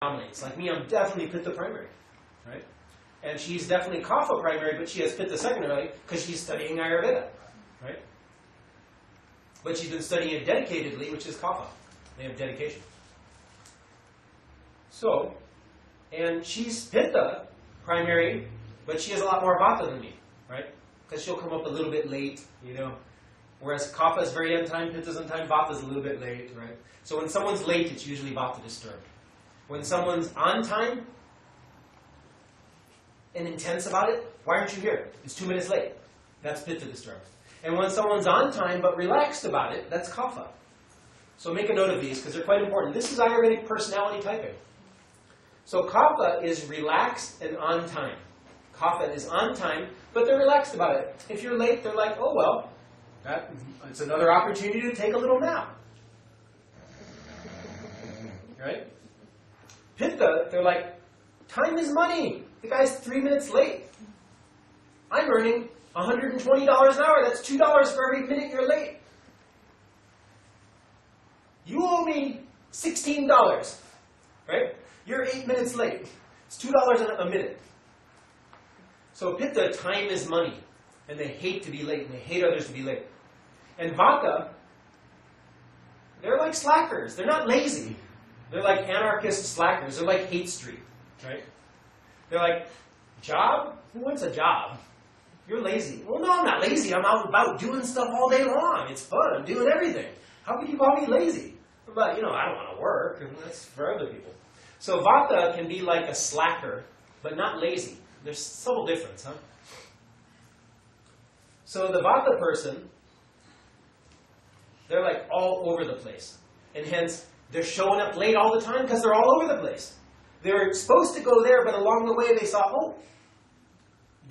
dominates. Like me, I'm definitely pitta primary, right? And she's definitely kapha primary, but she has pitta secondary because she's studying Ayurveda, right? But she's been studying it dedicatedly, which is kapha. They have dedication. So, and she's pitta primary, but she has a lot more vata than me, right? Because she'll come up a little bit late, you know. Whereas kapha is very on time, pitta's on time, vata is a little bit late, right? So when someone's late, it's usually vata disturbed. When someone's on time and intense about it, why aren't you here? It's 2 minutes late. That's pitta disturbed. And when someone's on time but relaxed about it, that's kapha. So make a note of these because they're quite important. This is Ayurvedic personality typing. So kapha is relaxed and on time. Kapha is on time, but they're relaxed about it. If you're late, they're like, oh well, it's another opportunity to take a little nap. Right? Pitta, they're like, time is money. The guy's 3 minutes late. I'm earning $120 an hour. That's $2 for every minute you're late. You owe me $16, right? You're 8 minutes late. It's $2 a minute. So pitta, time is money. And they hate to be late, and they hate others to be late. And vata, they're like slackers. They're not lazy. They're like anarchist slackers. They're like hate street, right? They're like, job? Who wants a job? You're lazy. Well, no, I'm not lazy. I'm out about doing stuff all day long. It's fun. I'm doing everything. How could you call me lazy? But, you know, I don't want to work. And that's for other people. So vata can be like a slacker, but not lazy. There's subtle difference, huh? So the vata person, they're like all over the place. And hence, they're showing up late all the time because they're all over the place. They're supposed to go there, but along the way they saw, oh,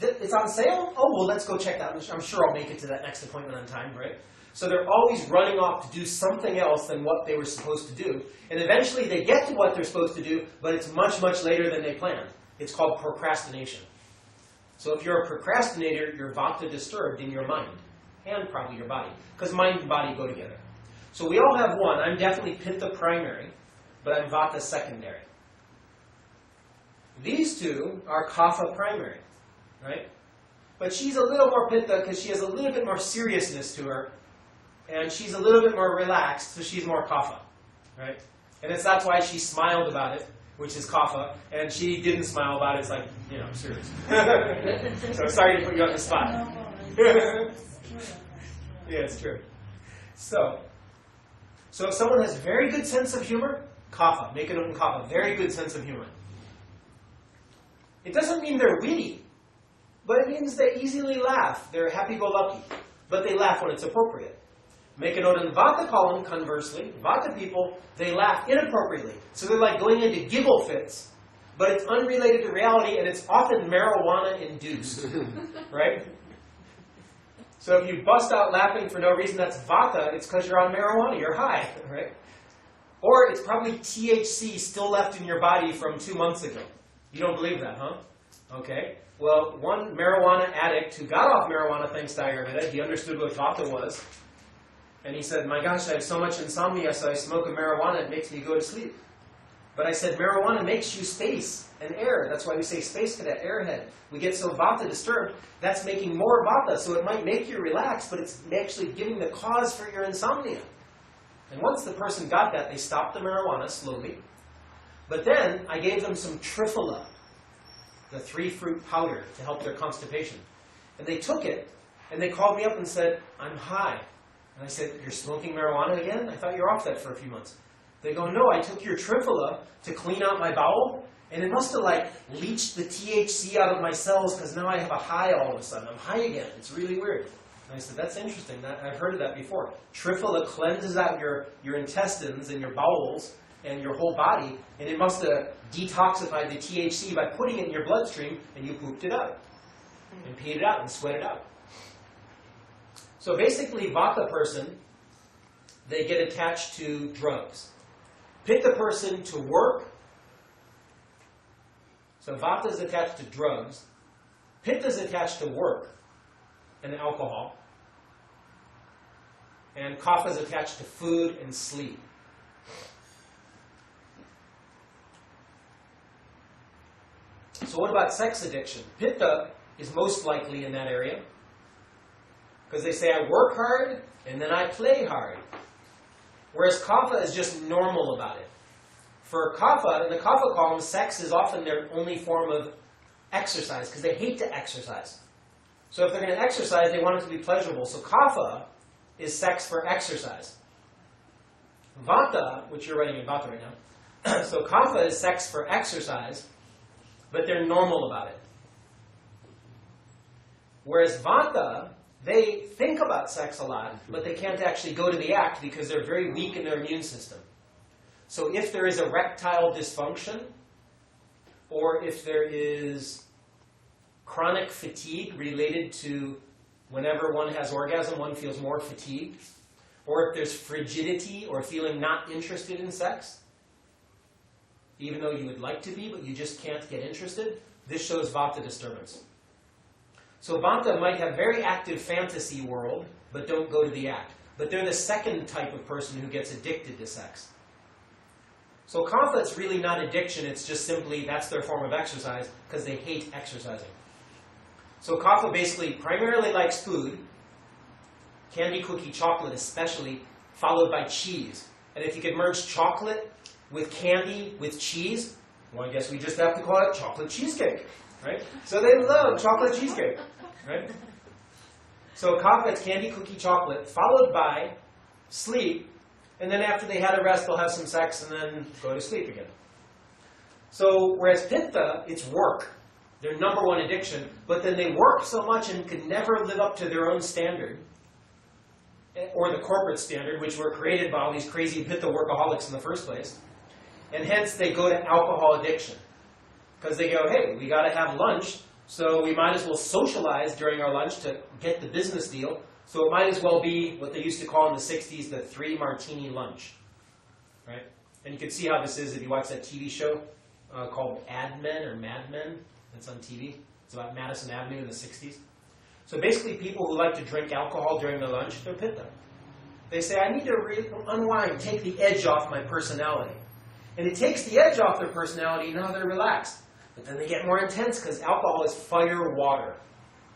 it's on sale? Oh, well, let's go check that. I'm sure I'll make it to that next appointment on time, right? So they're always running off to do something else than what they were supposed to do. And eventually they get to what they're supposed to do, but it's much, much later than they planned. It's called procrastination. So if you're a procrastinator, you're vata disturbed in your mind, and probably your body, because mind and body go together. So we all have one. I'm definitely pitta primary, but I'm vata secondary. These two are kapha primary, right? But she's a little more pitta because she has a little bit more seriousness to her, and she's a little bit more relaxed, so she's more kapha, right? And that's why she smiled about it, which is kapha, and she didn't smile about it. It's like, you know, serious. So sorry to put you on the spot. Yeah, it's true. So if someone has very good sense of humor, kapha, make a note in kapha, very good sense of humor. It doesn't mean they're witty, but it means they easily laugh. They're happy-go-lucky, but they laugh when it's appropriate. Make a note in the vata column, conversely, vata people, they laugh inappropriately. So they're like going into giggle fits, but it's unrelated to reality, and it's often marijuana-induced, right? So if you bust out laughing for no reason, that's vata. It's because you're on marijuana. You're high, right? Or it's probably THC still left in your body from 2 months ago. You don't believe that, huh? Okay. Well, one marijuana addict who got off marijuana thanks to Ayurveda, he understood what vata was. And he said, my gosh, I have so much insomnia, so I smoke a marijuana, it makes me go to sleep. But I said, marijuana makes you space and air. That's why we say space cadet, airhead. We get so vata disturbed, that's making more vata. So it might make you relax, but it's actually giving the cause for your insomnia. And once the person got that, they stopped the marijuana slowly. But then I gave them some triphala, the 3-fruit powder, to help their constipation. And they took it, and they called me up and said, I'm high. And I said, you're smoking marijuana again? I thought you were off that for a few months. They go, no, I took your triphala to clean out my bowel, and it must have like leached the THC out of my cells because now I have a high all of a sudden. I'm high again. It's really weird. And I said, that's interesting. I've heard of that before. Triphala cleanses out your intestines and your bowels and your whole body, and it must have detoxified the THC by putting it in your bloodstream, and you pooped it out, and peed it out, and sweat it out. So basically, vata person, they get attached to drugs. Pitta person to work. So vata is attached to drugs. Pitta is attached to work and alcohol. And kapha is attached to food and sleep. So what about sex addiction? Pitta is most likely in that area. Because they say, I work hard, and then I play hard. Whereas kapha is just normal about it. For kapha, in the kapha column, sex is often their only form of exercise, because they hate to exercise. So if they're going to exercise, they want it to be pleasurable. So kapha is sex for exercise. Vata, which you're writing in vata right now, so kapha is sex for exercise, but they're normal about it. Whereas vata, they think about sex a lot, but they can't actually go to the act because they're very weak in their immune system. So if there is erectile dysfunction, or if there is chronic fatigue related to whenever one has orgasm, one feels more fatigued, or if there's frigidity or feeling not interested in sex, even though you would like to be, but you just can't get interested, this shows vata disturbance. So vata might have very active fantasy world, but don't go to the act. But they're the second type of person who gets addicted to sex. So kapha is really not addiction, it's just simply that's their form of exercise because they hate exercising. So kapha basically primarily likes food, candy, cookie, chocolate especially, followed by cheese. And if you could merge chocolate with candy with cheese, well, I guess we just have to call it chocolate cheesecake, right? So they love chocolate cheesecake, right? So kapha is candy, cookie, chocolate, followed by sleep, and then after they had a rest, they'll have some sex and then go to sleep again. So whereas pitta, it's work. Their number one addiction, but then they work so much and could never live up to their own standard, or the corporate standard, which were created by all these crazy pitta workaholics in the first place. And hence they go to alcohol addiction. Because they go, hey, we got to have lunch, so we might as well socialize during our lunch to get the business deal. So it might as well be what they used to call in the 60s the 3-martini lunch. Right? And you can see how this is if you watch that TV show called Ad Men or Mad Men. That's on TV. It's about Madison Avenue in the 60s. So basically people who like to drink alcohol during their lunch, they're pitta. They say, I need to unwind, take the edge off my personality. And it takes the edge off their personality, now they're relaxed. But then they get more intense because alcohol is fire water.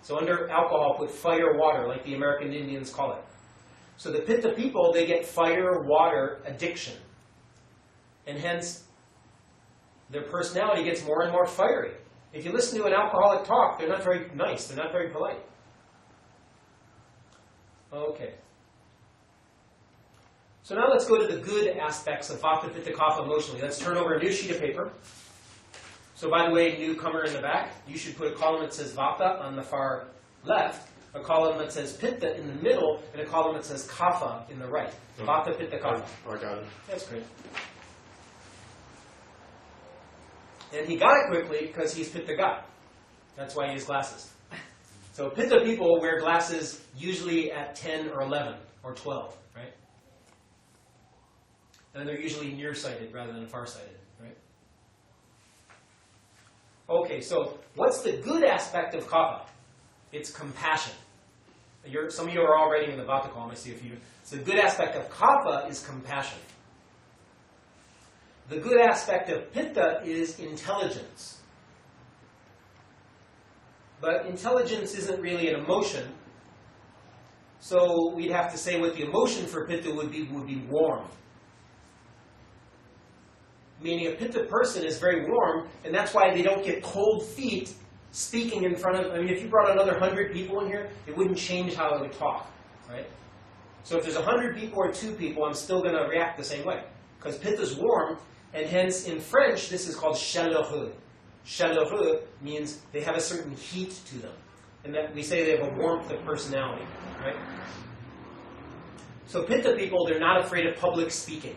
So under alcohol, put fire water, like the American Indians call it. So the pitta people, they get fire water addiction. And hence, their personality gets more and more fiery. If you listen to an alcoholic talk, they're not very nice, they're not very polite. Okay. So now let's go to the good aspects of vata-pitta-kapha emotionally. Let's turn over a new sheet of paper. So by the way, newcomer in the back, you should put a column that says vata on the far left, a column that says pitta in the middle, and a column that says kapha in the right. Vata-pitta-kapha. I got it. That's great. And he got it quickly because he's pitta got. That's why he has glasses. So pitta people wear glasses usually at 10 or 11 or 12, right? And they're usually nearsighted rather than farsighted, right? Okay, so what's the good aspect of kapha? It's compassion. Some of you are all writing in the vata column. I see a few. So the good aspect of kapha is compassion. The good aspect of pitta is intelligence. But intelligence isn't really an emotion. So we'd have to say what the emotion for pitta would be warm. Meaning a pitta person is very warm, and that's why they don't get cold feet speaking in front of, I mean, if you brought another 100 people in here, it wouldn't change how they would talk, right? So if there's 100 people or 2 people, I'm still going to react the same way. Because pitta's warm, and hence in French, this is called chaleureux. Chaleureux means they have a certain heat to them. And that we say they have a warmth of personality, right? So pitta people, they're not afraid of public speaking.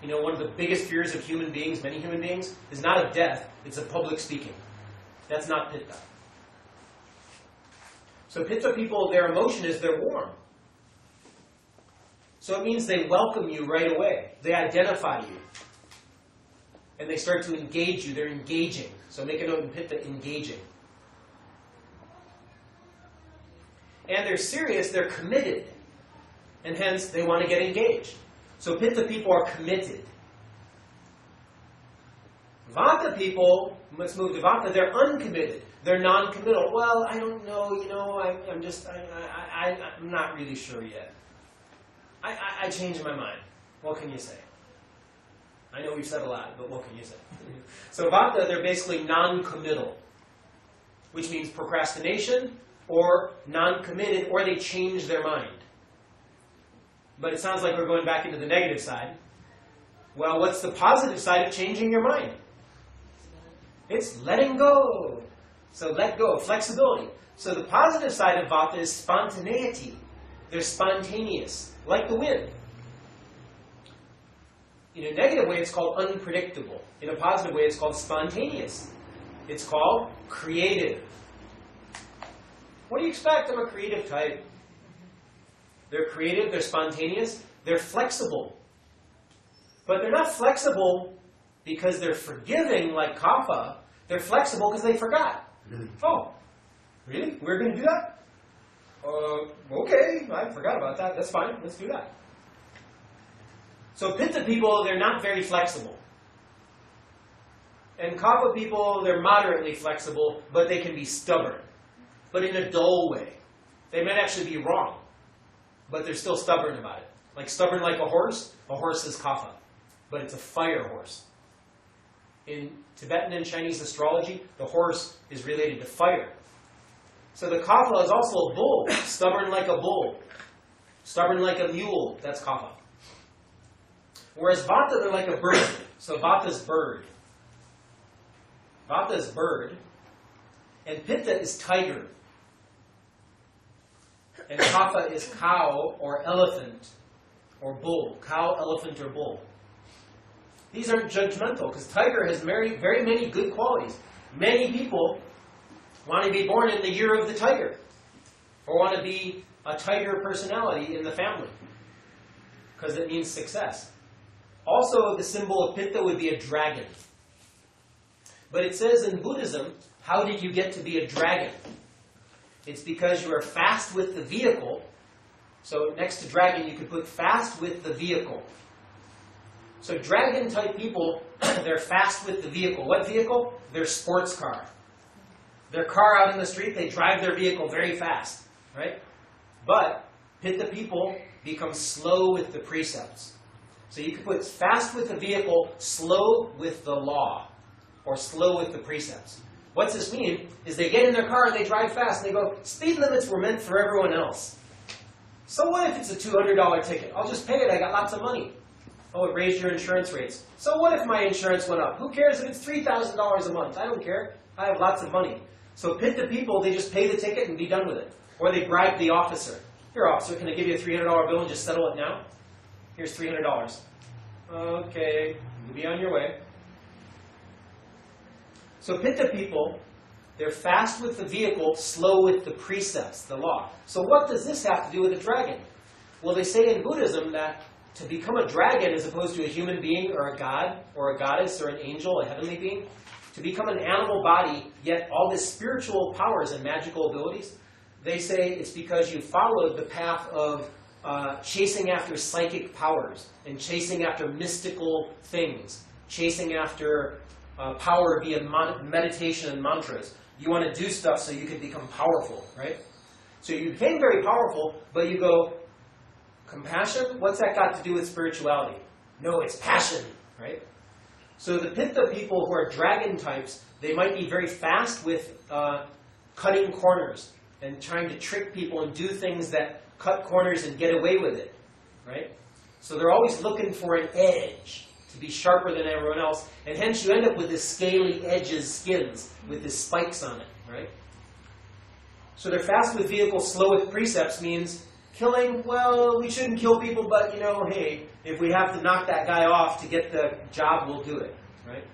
You know, one of the biggest fears of human beings, many human beings, is not of death, it's of public speaking. That's not pitta. So pitta people, their emotion is they're warm. So it means they welcome you right away. They identify you. And they start to engage you. They're engaging. So make a note in pitta, engaging. And they're serious, they're committed. And hence, they want to get engaged. So pitta people are committed. Vata people, let's move to Vata, they're uncommitted. They're non-committal. Well, I don't know, I'm not really sure yet. I changed my mind. What can you say? I know we've said a lot, but what can you say? So Vata, they're basically non-committal, which means procrastination or non-committed, or they change their mind. But it sounds like we're going back into the negative side. Well, what's the positive side of changing your mind? It's letting go. So let go, flexibility. So the positive side of Vata is spontaneity. They're spontaneous, like the wind. In a negative way, it's called unpredictable. In a positive way, it's called spontaneous. It's called creative. What do you expect of a creative type? They're creative, they're spontaneous, they're flexible. But they're not flexible because they're forgiving like kapha. They're flexible because they forgot. Oh, really? We're going to do that? Okay, I forgot about that. That's fine. Let's do that. So pitta people, they're not very flexible. And kapha people, they're moderately flexible, but they can be stubborn. But in a dull way. They might actually be wrong, but they're still stubborn about it. Like stubborn like a horse is kapha, but it's a fire horse. In Tibetan and Chinese astrology, the horse is related to fire. So the kapha is also a bull, stubborn like a bull, stubborn like a mule, that's kapha. Whereas vata, they're like a bird. So vata's bird. Vata is bird, and pitta is tiger. And kapha is cow or elephant or bull. Cow, elephant, or bull. These aren't judgmental because tiger has very, very many good qualities. Many people want to be born in the year of the tiger or want to be a tiger personality in the family because it means success. Also, the symbol of pitta would be a dragon. But it says in Buddhism, how did you get to be a dragon? It's because you are fast with the vehicle. So next to dragon, you could put fast with the vehicle. So dragon-type people, they're fast with the vehicle. What vehicle? Their sports car. Their car out in the street, they drive their vehicle very fast, right? But pitta people become slow with the precepts. So you could put fast with the vehicle, slow with the law, or slow with the precepts. What's this mean? Is they get in their car and they drive fast and they go, speed limits were meant for everyone else. So what if it's a $200 ticket? I'll just pay it, I got lots of money. Oh, it raised your insurance rates. So what if my insurance went up? Who cares if it's $3,000 a month? I don't care. I have lots of money. So pitta people, they just pay the ticket and be done with it. Or they bribe the officer. Here, officer, can I give you a $300 bill and just settle it now? Here's $300. Okay, you'll be on your way. So pitta people, they're fast with the vehicle, slow with the precepts, the law. So what does this have to do with a dragon? Well, they say in Buddhism that to become a dragon as opposed to a human being or a god or a goddess or an angel, a heavenly being, to become an animal body, yet all this spiritual powers and magical abilities, they say it's because you followed the path of chasing after psychic powers and chasing after mystical things, chasing after power via meditation and mantras. You want to do stuff so you can become powerful, right? So you became very powerful, but you go, compassion? What's that got to do with spirituality? No, it's passion, right? So the pitta people who are dragon types, they might be very fast with cutting corners and trying to trick people and do things that cut corners and get away with it, right? So they're always looking for an edge to be sharper than everyone else, and hence you end up with this scaly edges, skins, with these spikes on it, right? So they're fast with vehicles, slow with precepts means killing, well, we shouldn't kill people, but, you know, hey, if we have to knock that guy off to get the job, we'll do it, right?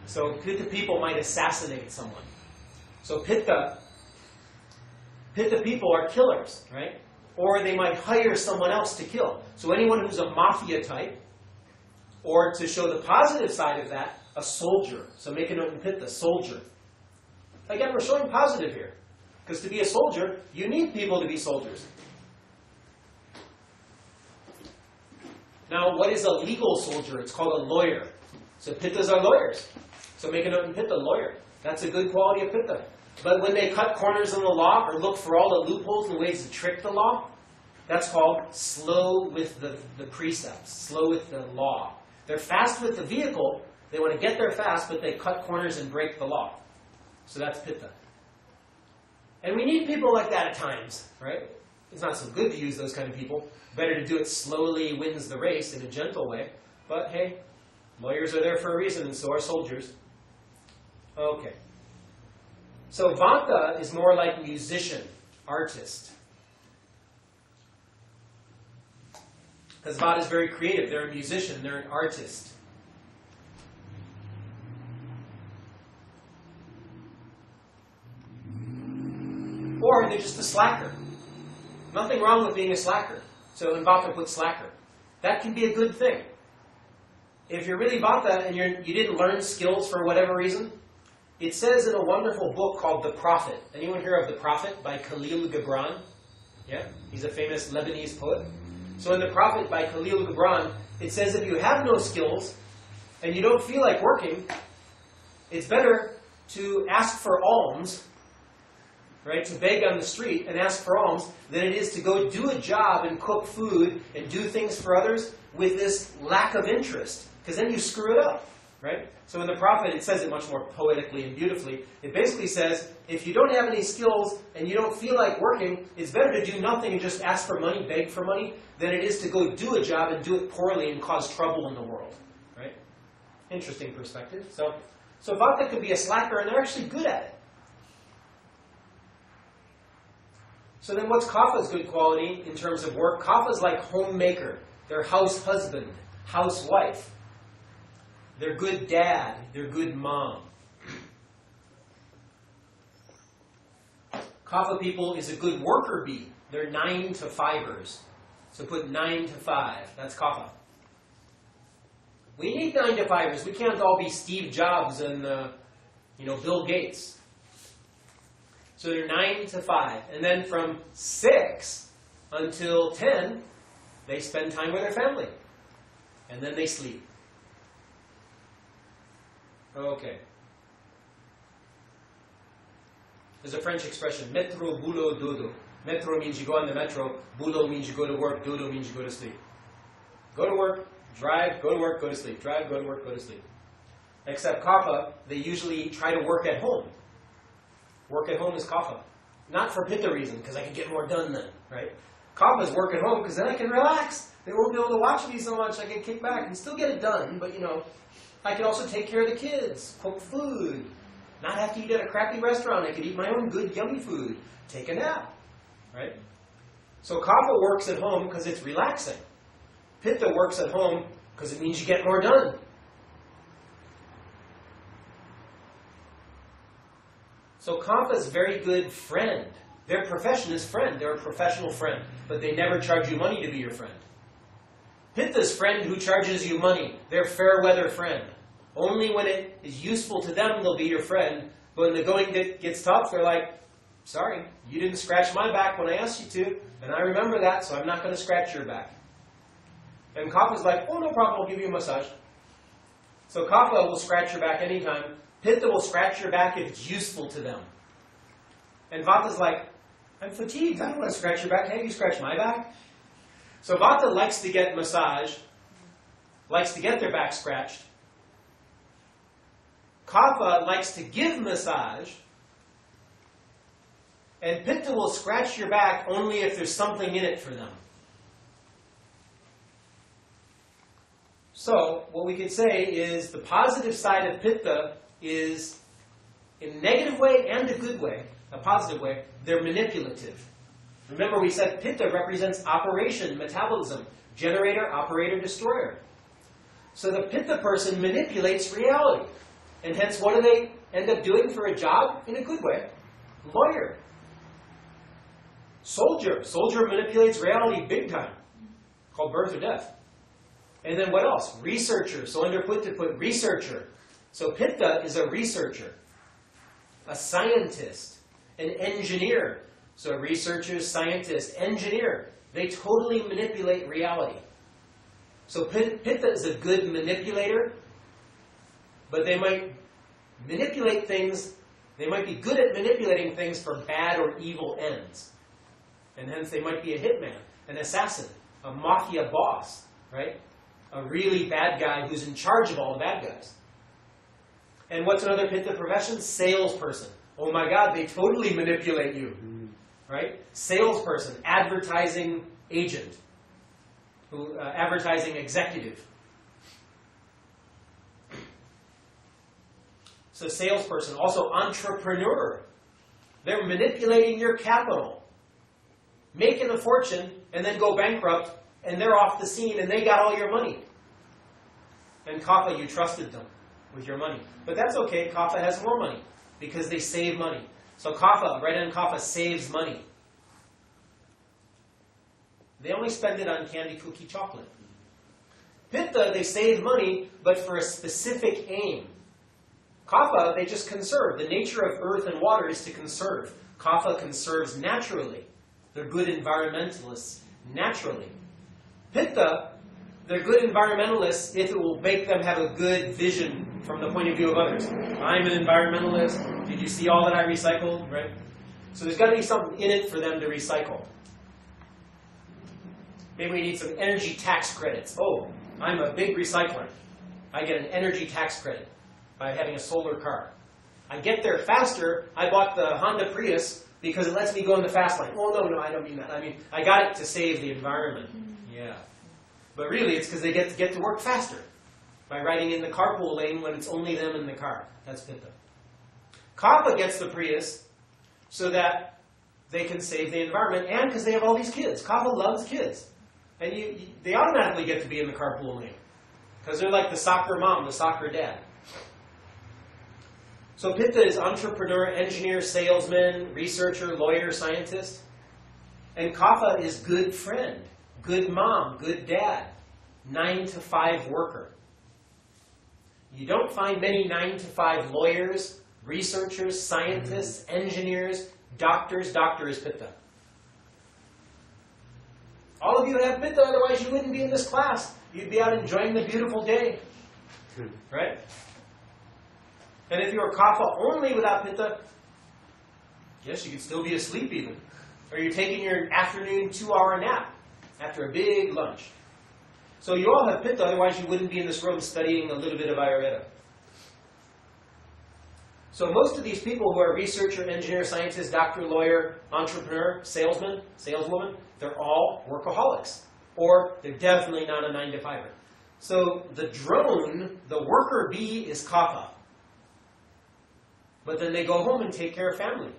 So pitta people might assassinate someone. So pitta people are killers, right? Or they might hire someone else to kill. So anyone who's a mafia type, or to show the positive side of that, a soldier. So make a note in pitta, soldier. Again, we're showing positive here. Because to be a soldier, you need people to be soldiers. Now, what is a legal soldier? It's called a lawyer. So pittas are lawyers. So make a note in pitta, lawyer. That's a good quality of pitta. But when they cut corners in the law or look for all the loopholes and ways to trick the law, that's called slow with the precepts, slow with the law. They're fast with the vehicle. They want to get there fast, but they cut corners and break the law. So that's pitta. And we need people like that at times, right? It's not so good to use those kind of people. Better to do it slowly, wins the race in a gentle way. But hey, lawyers are there for a reason, and so are soldiers. Okay. So vata is more like musician, artist. Because vata is very creative. They're a musician, they're an artist. Or they're just a slacker. Nothing wrong with being a slacker. So in vata, put slacker. That can be a good thing. If you're really vata and you didn't learn skills for whatever reason, it says in a wonderful book called The Prophet. Anyone hear of The Prophet by Khalil Gibran? Yeah? He's a famous Lebanese poet. So in The Prophet by Khalil Gibran, it says if you have no skills and you don't feel like working, it's better to ask for alms, right, to beg on the street and ask for alms, than it is to go do a job and cook food and do things for others with this lack of interest, because then you screw it up, right? So in The Prophet, it says it much more poetically and beautifully. It basically says, if you don't have any skills and you don't feel like working, it's better to do nothing and just ask for money, beg for money, than it is to go do a job and do it poorly and cause trouble in the world, right? Interesting perspective. So vata could be a slacker, and they're actually good at it. So then what's kapha's good quality in terms of work? Kapha's like homemaker. They're house husband, housewife. They're good dad. They're good mom. Kapha people is a good worker bee. They're 9 to 5ers. So put 9 to 5. That's kapha. We need 9 to 5ers. We can't all be Steve Jobs and Bill Gates. So they're 9 to 5. And then from 6 until 10, they spend time with their family. And then they sleep. Okay. There's a French expression, metro, boulot, dodo. Metro means you go on the metro. Boulot means you go to work. Dodo means you go to sleep. Go to work, drive, go to work, go to sleep. Drive, go to work, go to sleep. Except kapha, they usually try to work at home. Work at home is kapha. Not for pitta reason, because I can get more done then, right? Kapha is work at home, because then I can relax. They won't be able to watch me so much. I can kick back and still get it done, but I can also take care of the kids, cook food, not have to eat at a crappy restaurant. I could eat my own good, yummy food, take a nap, right? So kapha works at home because it's relaxing. Pitta works at home because it means you get more done. So kapha is a very good friend. Their profession is friend. They're a professional friend, but they never charge you money to be your friend. Pitta's friend who charges you money. They're fair weather friend. Only when it is useful to them, they'll be your friend. But when the going gets tough, they're like, sorry, you didn't scratch my back when I asked you to, and I remember that, so I'm not going to scratch your back. And kapha's like, oh, no problem, I'll give you a massage. So kapha will scratch your back anytime. Pitta will scratch your back if it's useful to them. And vata's like, I'm fatigued, I don't want to scratch your back. Hey, you scratch my back? So vata likes to get massage, likes to get their back scratched. Kapha likes to give massage. And pitta will scratch your back only if there's something in it for them. So, what we could say is the positive side of pitta is, in a negative way and a good way, a positive way, they're manipulative. Remember we said pitta represents operation, metabolism, generator, operator, destroyer. So the pitta person manipulates reality. And hence, what do they end up doing for a job? In a good way. Lawyer. Soldier. Soldier manipulates reality big time. Called birth or death. And then what else? Researcher. So under pitta, put researcher. So pitta is a researcher. A scientist. An engineer. So researcher, scientist, engineer. They totally manipulate reality. So pitta is a good manipulator, but they might manipulate things. They might be good at manipulating things for bad or evil ends. And hence they might be a hitman, an assassin, a mafia boss, right? A really bad guy who's in charge of all the bad guys. And what's another Pitta profession? Salesperson. Oh my God, they totally manipulate you, right? Salesperson, advertising agent, advertising executive. So salesperson, also entrepreneur. They're manipulating your capital, making a fortune, and then go bankrupt, and they're off the scene, and they got all your money. And kapha, you trusted them with your money. But that's okay, kapha has more money, because they save money. So kapha, right-hand kapha, saves money. They only spend it on candy, cookie, chocolate. Pitta, they save money, but for a specific aim. Kapha, they just conserve. The nature of earth and water is to conserve. Kapha conserves naturally. They're good environmentalists naturally. Pitta, they're good environmentalists if it will make them have a good vision from the point of view of others. I'm an environmentalist. Did you see all that I recycled? Right? So there's got to be something in it for them to recycle. Maybe we need some energy tax credits. Oh, I'm a big recycler. I get an energy tax credit by having a solar car. I get there faster. I bought the Honda Prius because it lets me go in the fast lane. Oh, no, I don't mean that. I mean, I got it to save the environment. Yeah. But really, it's because they get to work faster by riding in the carpool lane when it's only them in the car. That's Pitta. Kapha gets the Prius so that they can save the environment and because they have all these kids. Kapha loves kids. And they automatically get to be in the carpool lane because they're like the soccer mom, the soccer dad. So Pitta is entrepreneur, engineer, salesman, researcher, lawyer, scientist. And kapha is good friend, good mom, good dad, 9-to-5 worker. You don't find many 9-to-5 lawyers, researchers, scientists, engineers, doctors. Doctor is Pitta. All of you have Pitta, otherwise you wouldn't be in this class. You'd be out enjoying the beautiful day. Right? And if you were kapha only without Pitta, yes, you could still be asleep even. Or you're taking your afternoon 2-hour nap after a big lunch. So you all have Pitta, otherwise you wouldn't be in this room studying a little bit of Ayurveda. So most of these people who are researcher, engineer, scientist, doctor, lawyer, entrepreneur, salesman, saleswoman, they're all workaholics. Or they're definitely not a 9-to-5er. So the drone, the worker bee, is kapha. But then they go home and take care of family.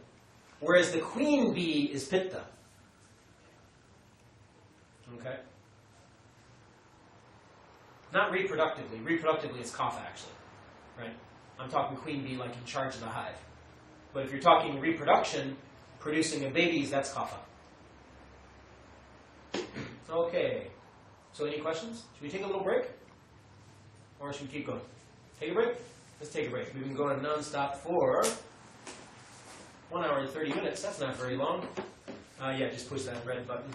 Whereas the queen bee is Pitta. Okay? Not reproductively. Reproductively it's kapha actually. Right? I'm talking queen bee like in charge of the hive. But if you're talking reproduction, producing of babies, that's kapha. Okay. So any questions? Should we take a little break? Or should we keep going? Take a break? Let's take a break. We've been going non-stop for 1 hour and 30 minutes. That's not very long. Yeah, just push that red button.